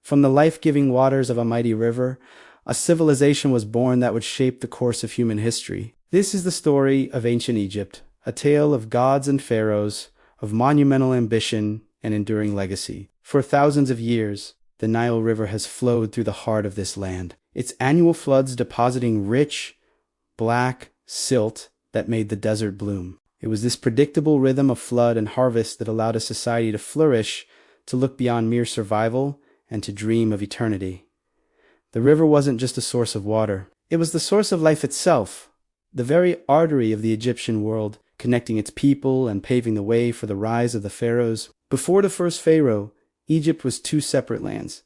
From the life-giving waters of a mighty river, a civilization was born that would shape the course of human history. This is the story of ancient Egypt, a tale of gods and pharaohs, of monumental ambition and enduring legacy. For thousands of years, the Nile River has flowed through the heart of this land, its annual floods depositing rich, black silt that made the desert bloom. It was this predictable rhythm of flood and harvest that allowed a society to flourish, to look beyond mere survival, and to dream of eternity. The river wasn't just a source of water. It was the source of life itself, the very artery of the Egyptian world, connecting its people and paving the way for the rise of the pharaohs. Before the first pharaoh, Egypt was two separate lands.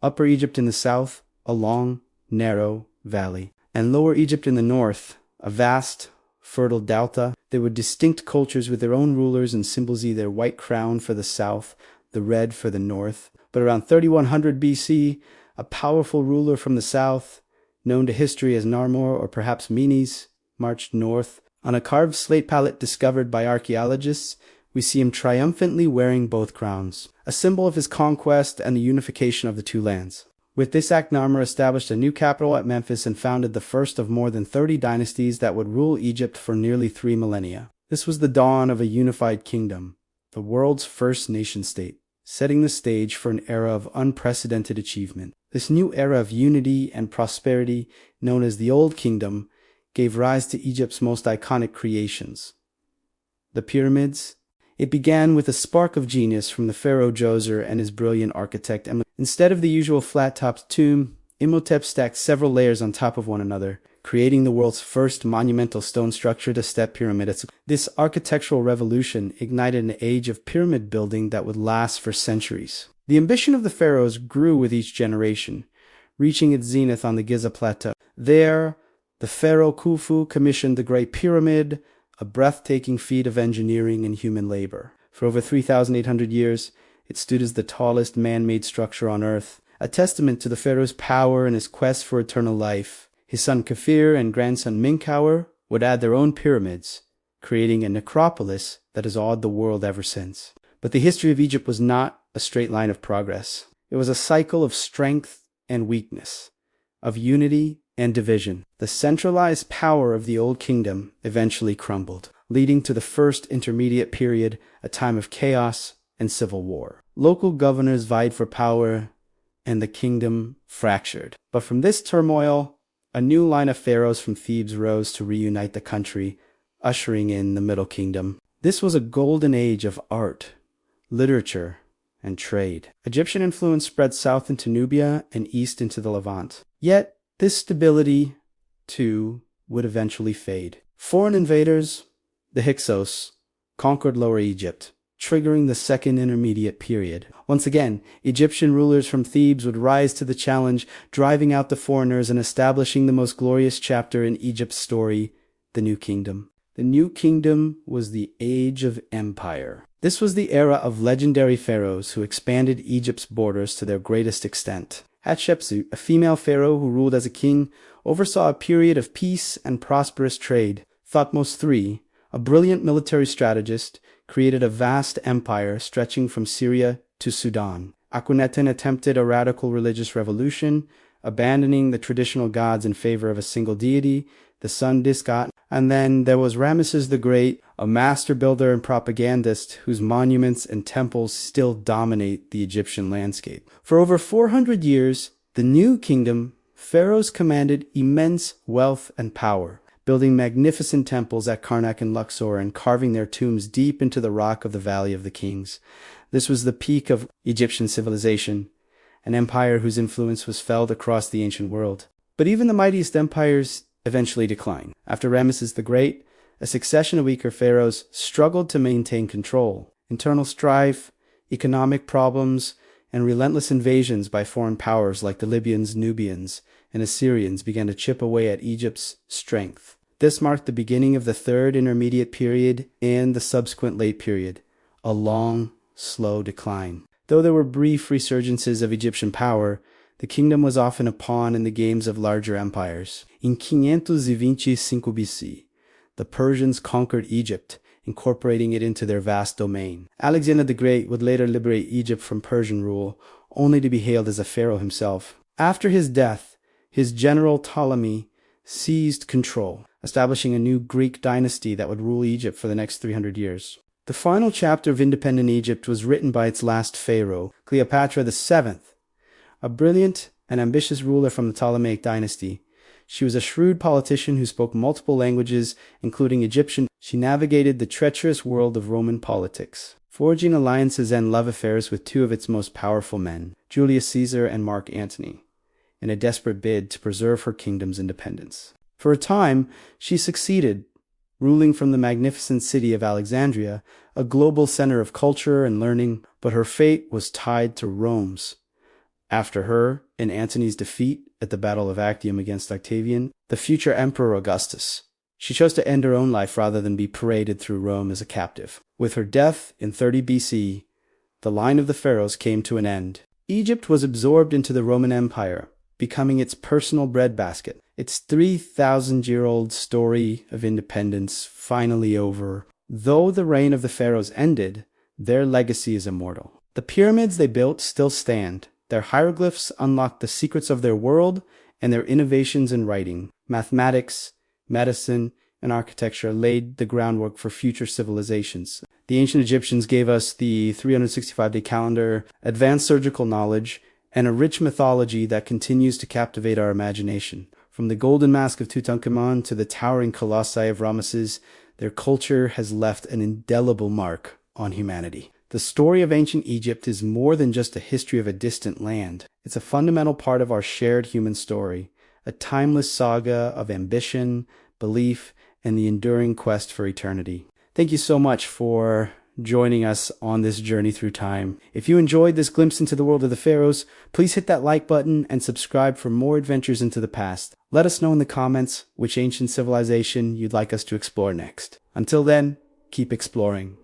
Upper Egypt in the south, a long, narrow valley, and Lower Egypt in the north, a vast, fertile delta. They were distinct cultures with their own rulers and symbols, their white crown for the south, the red for the north. But around 3100 BC, a powerful ruler from the south, known to history as Narmer or perhaps Menes, marched north. On a carved slate palette discovered by archaeologists, we see him triumphantly wearing both crowns, a symbol of his conquest and the unification of the two lands. With this act, Narmer established a new capital at Memphis and founded the first of more than 30 dynasties that would rule Egypt for nearly 3 millennia. This was the dawn of a unified kingdom, the world's first nation-state, setting the stage for an era of unprecedented achievement. This new era of unity and prosperity, known as the Old Kingdom, gave rise to Egypt's most iconic creations, the pyramids. It began with a spark of genius from the pharaoh Djoser and his brilliant architect. Instead of the usual flat-topped tomb, Imhotep stacked several layers on top of one another, creating the world's first monumental stone structure, the step pyramid. This architectural revolution ignited an age of pyramid building that would last for centuries. The ambition of the pharaohs grew with each generation, reaching its zenith on the Giza Plateau. There, the pharaoh Khufu commissioned the Great Pyramid, a breathtaking feat of engineering and human labor. For over 3,800 years, it stood as the tallest man-made structure on Earth, a testament to the pharaoh's power and his quest for eternal life. His son Kafir and grandson Menkaure would add their own pyramids, creating a necropolis that has awed the world ever since. But the history of Egypt was not a straight line of progress. It was a cycle of strength and weakness, of unity and division. The centralized power of the Old Kingdom eventually crumbled, leading to the first intermediate period, a time of chaos and civil war. Local governors vied for power, and the kingdom fractured. But from this turmoil, a new line of pharaohs from Thebes rose to reunite the country, ushering in the Middle Kingdom. This was a golden age of art, literature, and trade. Egyptian influence spread south into Nubia and east into the Levant. Yet, this stability, too, would eventually fade. Foreign invaders, the Hyksos, conquered Lower Egypt, triggering the Second Intermediate Period. Once again, Egyptian rulers from Thebes would rise to the challenge, driving out the foreigners and establishing the most glorious chapter in Egypt's story, the New Kingdom. The New Kingdom was the Age of Empire. This was the era of legendary pharaohs who expanded Egypt's borders to their greatest extent. Hatshepsut, a female pharaoh who ruled as a king, oversaw a period of peace and prosperous trade. Thutmose III, a brilliant military strategist, created a vast empire stretching from Syria to Sudan. Akhenaten attempted a radical religious revolution, abandoning the traditional gods in favor of a single deity, the sun Discat. And then there was Ramesses the Great, a master builder and propagandist whose monuments and temples still dominate the Egyptian landscape. For over 400 years, the New Kingdom, pharaohs commanded immense wealth and power, building magnificent temples at Karnak and Luxor and carving their tombs deep into the rock of the Valley of the Kings. This was the peak of Egyptian civilization, an empire whose influence was felt across the ancient world. But even the mightiest empires eventually declined. After Ramesses the Great, a succession of weaker pharaohs struggled to maintain control. Internal strife, economic problems, and relentless invasions by foreign powers like the Libyans, Nubians, and Assyrians began to chip away at Egypt's strength. This marked the beginning of the Third Intermediate Period and the subsequent Late Period, a long, slow decline. Though there were brief resurgences of Egyptian power, the kingdom was often a pawn in the games of larger empires. In 525 BC, the Persians conquered Egypt, incorporating it into their vast domain. Alexander the Great would later liberate Egypt from Persian rule, only to be hailed as a pharaoh himself. After his death, his general Ptolemy seized control, establishing a new Greek dynasty that would rule Egypt for the next 300 years. The final chapter of independent Egypt was written by its last pharaoh, Cleopatra VII, a brilliant and ambitious ruler from the Ptolemaic dynasty. She was a shrewd politician who spoke multiple languages, including Egyptian. She navigated the treacherous world of Roman politics, forging alliances and love affairs with two of its most powerful men, Julius Caesar and Mark Antony, in a desperate bid to preserve her kingdom's independence. For a time, she succeeded, ruling from the magnificent city of Alexandria, a global center of culture and learning, but her fate was tied to Rome's. After her, in Antony's defeat at the Battle of Actium against Octavian, the future Emperor Augustus, she chose to end her own life rather than be paraded through Rome as a captive. With her death in 30 BC, the line of the pharaohs came to an end. Egypt was absorbed into the Roman Empire, becoming its personal breadbasket. Its 3,000-year-old story of independence finally over. Though the reign of the pharaohs ended, their legacy is immortal. The pyramids they built still stand. Their hieroglyphs unlocked the secrets of their world, and their innovations in writing, mathematics, medicine, and architecture laid the groundwork for future civilizations. The ancient Egyptians gave us the 365-day calendar, advanced surgical knowledge, and a rich mythology that continues to captivate our imagination. From the golden mask of Tutankhamun to the towering colossi of Ramesses, their culture has left an indelible mark on humanity. The story of ancient Egypt is more than just a history of a distant land. It's a fundamental part of our shared human story, a timeless saga of ambition, belief, and the enduring quest for eternity. Thank you so much for joining us on this journey through time. If you enjoyed this glimpse into the world of the pharaohs, please hit that like button and subscribe for more adventures into the past. Let us know in the comments which ancient civilization you'd like us to explore next. Until then, keep exploring.